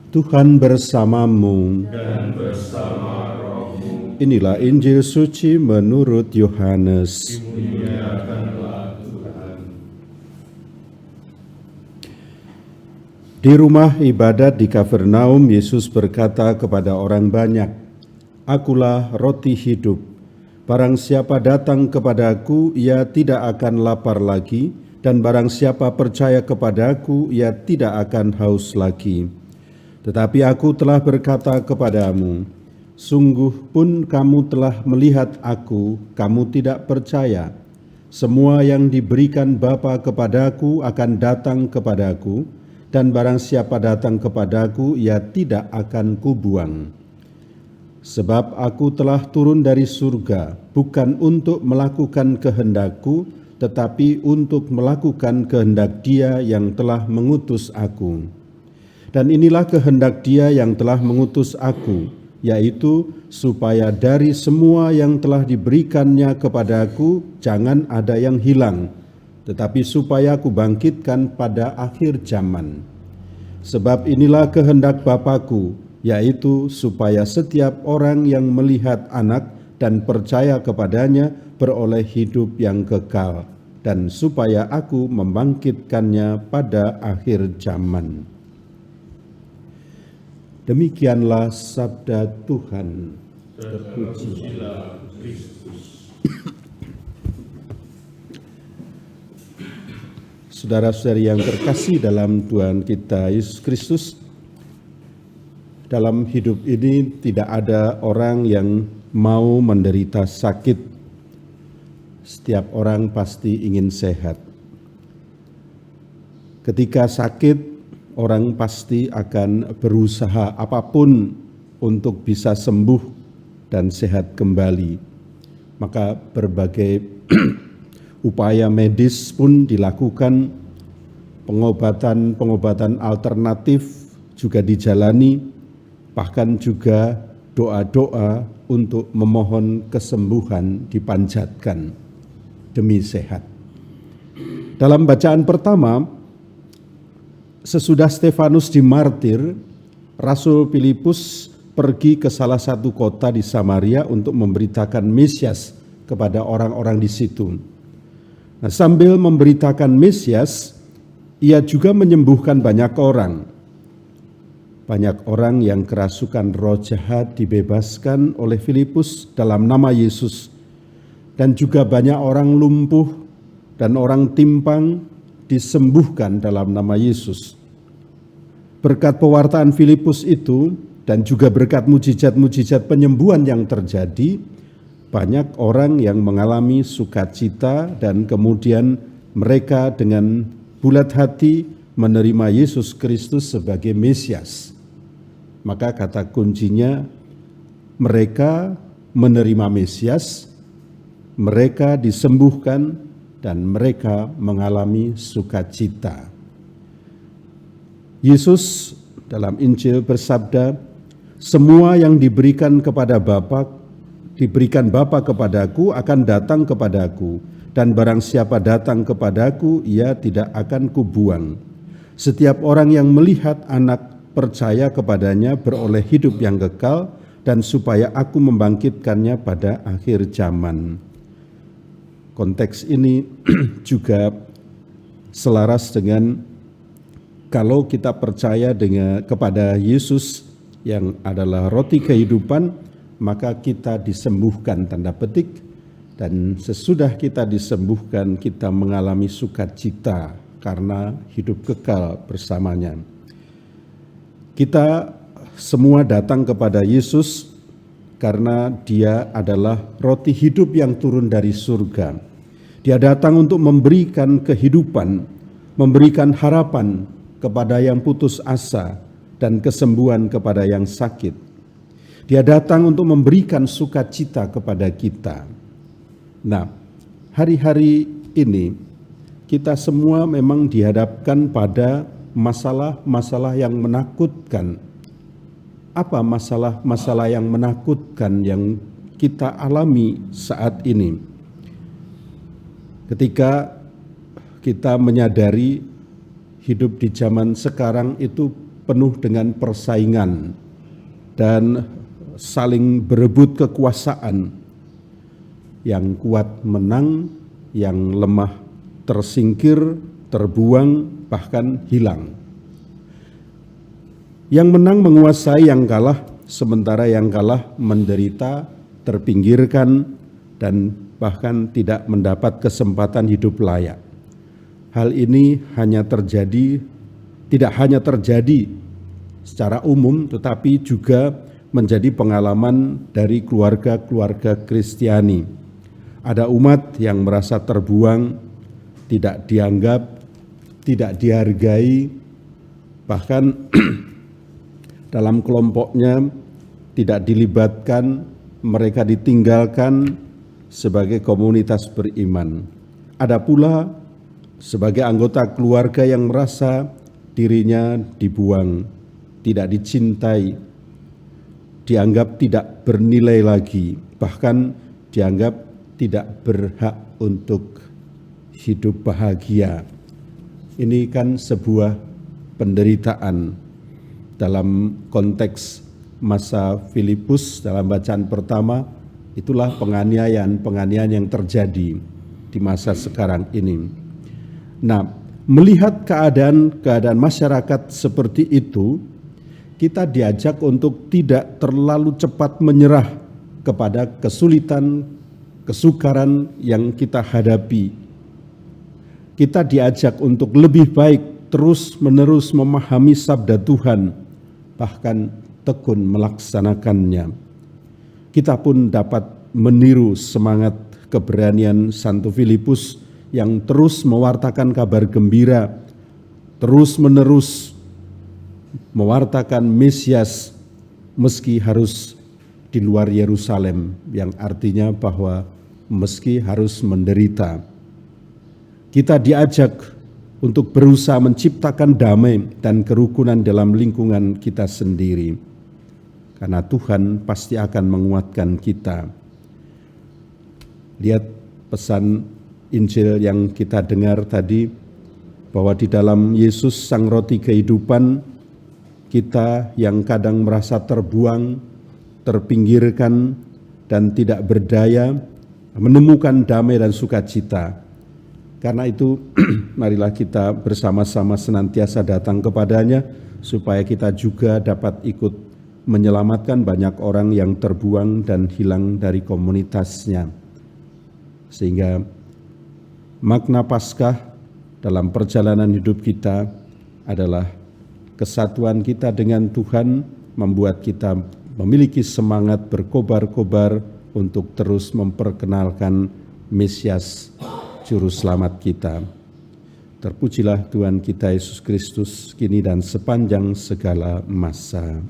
Tuhan bersamamu. Dan bersama rohmu. Inilah Injil suci menurut Yohanes. Dimuliakanlah Tuhan. Di rumah ibadat di Kapernaum, Yesus berkata kepada orang banyak, "Akulah roti hidup. Barang siapa datang kepadaku, ia tidak akan lapar lagi, dan barang siapa percaya kepadaku, ia tidak akan haus lagi. Tetapi aku telah berkata kepadamu, sungguh pun kamu telah melihat aku, kamu tidak percaya. Semua yang diberikan Bapa kepadaku akan datang kepadaku, dan barang siapa datang kepadaku, ia tidak akan kubuang. Sebab aku telah turun dari surga, bukan untuk melakukan kehendakku, tetapi untuk melakukan kehendak Dia yang telah mengutus aku. Dan inilah kehendak Dia yang telah mengutus aku, yaitu supaya dari semua yang telah diberikannya kepadaku jangan ada yang hilang, tetapi supaya aku bangkitkan pada akhir zaman. Sebab inilah kehendak Bapa-Ku, yaitu supaya setiap orang yang melihat Anak dan percaya kepadanya beroleh hidup yang kekal, dan supaya aku membangkitkannya pada akhir zaman." Demikianlah sabda Tuhan. Terpujilah Kristus. Saudara-saudari yang terkasih dalam Tuhan kita Yesus Kristus, dalam hidup ini tidak ada orang yang mau menderita sakit. Setiap orang pasti ingin sehat. Ketika sakit, orang pasti akan berusaha apapun untuk bisa sembuh dan sehat kembali. Maka berbagai upaya medis pun dilakukan, pengobatan alternatif juga dijalani, bahkan juga doa-doa untuk memohon kesembuhan dipanjatkan demi sehat. Dalam bacaan pertama, sesudah Stefanus dimartir, Rasul Filipus pergi ke salah satu kota di Samaria untuk memberitakan Mesias kepada orang-orang di situ. Nah, sambil memberitakan Mesias, ia juga menyembuhkan banyak orang. Banyak orang yang kerasukan roh jahat dibebaskan oleh Filipus dalam nama Yesus. Dan juga banyak orang lumpuh dan orang timpang disembuhkan dalam nama Yesus. Berkat pewartaan Filipus itu dan juga berkat mujizat-mujizat penyembuhan yang terjadi, banyak orang yang mengalami sukacita dan kemudian mereka dengan bulat hati menerima Yesus Kristus sebagai Mesias. Maka kata kuncinya, mereka menerima Mesias, mereka disembuhkan, dan mereka mengalami sukacita. Yesus dalam Injil bersabda, "Semua yang diberikan Bapa kepadaku akan datang kepadaku, dan barang siapa datang kepadaku, ia tidak akan kubuang. Setiap orang yang melihat Anak percaya kepadanya beroleh hidup yang kekal, dan supaya aku membangkitkannya pada akhir zaman." Konteks ini juga selaras dengan kalau kita percaya kepada Yesus yang adalah roti kehidupan, maka kita disembuhkan, tanda petik, dan sesudah kita disembuhkan kita mengalami sukacita karena hidup kekal bersamanya. Kita semua datang kepada Yesus karena Dia adalah roti hidup yang turun dari surga. Dia datang untuk memberikan kehidupan, memberikan harapan kepada yang putus asa, dan kesembuhan kepada yang sakit. Dia datang untuk memberikan sukacita kepada kita. Nah, hari-hari ini kita semua memang dihadapkan pada masalah-masalah yang menakutkan. Apa masalah-masalah yang menakutkan yang kita alami saat ini? Ketika kita menyadari hidup di zaman sekarang itu penuh dengan persaingan dan saling berebut kekuasaan. Yang kuat menang, yang lemah tersingkir, terbuang, bahkan hilang. Yang menang menguasai yang kalah, sementara yang kalah menderita, terpinggirkan, dan bahkan tidak mendapat kesempatan hidup layak. Hal ini tidak hanya terjadi secara umum, tetapi juga menjadi pengalaman dari keluarga-keluarga Kristiani. Ada umat yang merasa terbuang, tidak dianggap, tidak dihargai, bahkan dalam kelompoknya tidak dilibatkan, mereka ditinggalkan sebagai komunitas beriman. Ada pula sebagai anggota keluarga yang merasa dirinya dibuang, tidak dicintai, dianggap tidak bernilai lagi, bahkan dianggap tidak berhak untuk hidup bahagia. Ini kan sebuah penderitaan dalam konteks masa Filipus dalam bacaan pertama. Itulah penganiayaan yang terjadi di masa sekarang ini. Nah, melihat keadaan masyarakat seperti itu, kita diajak untuk tidak terlalu cepat menyerah kepada kesulitan, kesukaran yang kita hadapi. Kita diajak untuk lebih baik terus-menerus memahami sabda Tuhan, bahkan tekun melaksanakannya. Kita pun dapat meniru semangat keberanian Santo Filipus yang terus mewartakan kabar gembira, terus-menerus mewartakan Mesias meski harus di luar Yerusalem, yang artinya bahwa meski harus menderita. Kita diajak untuk berusaha menciptakan damai dan kerukunan dalam lingkungan kita sendiri, karena Tuhan pasti akan menguatkan kita. Lihat pesan Injil yang kita dengar tadi, bahwa di dalam Yesus Sang Roti Kehidupan, kita yang kadang merasa terbuang, terpinggirkan, dan tidak berdaya, menemukan damai dan sukacita. Karena itu, marilah kita bersama-sama senantiasa datang kepadanya, supaya kita juga dapat ikut menyelamatkan banyak orang yang terbuang dan hilang dari komunitasnya. Sehingga makna Paskah dalam perjalanan hidup kita adalah kesatuan kita dengan Tuhan, membuat kita memiliki semangat berkobar-kobar untuk terus memperkenalkan Mesias Juru Selamat kita. Terpujilah Tuhan kita Yesus Kristus, kini dan sepanjang segala masa.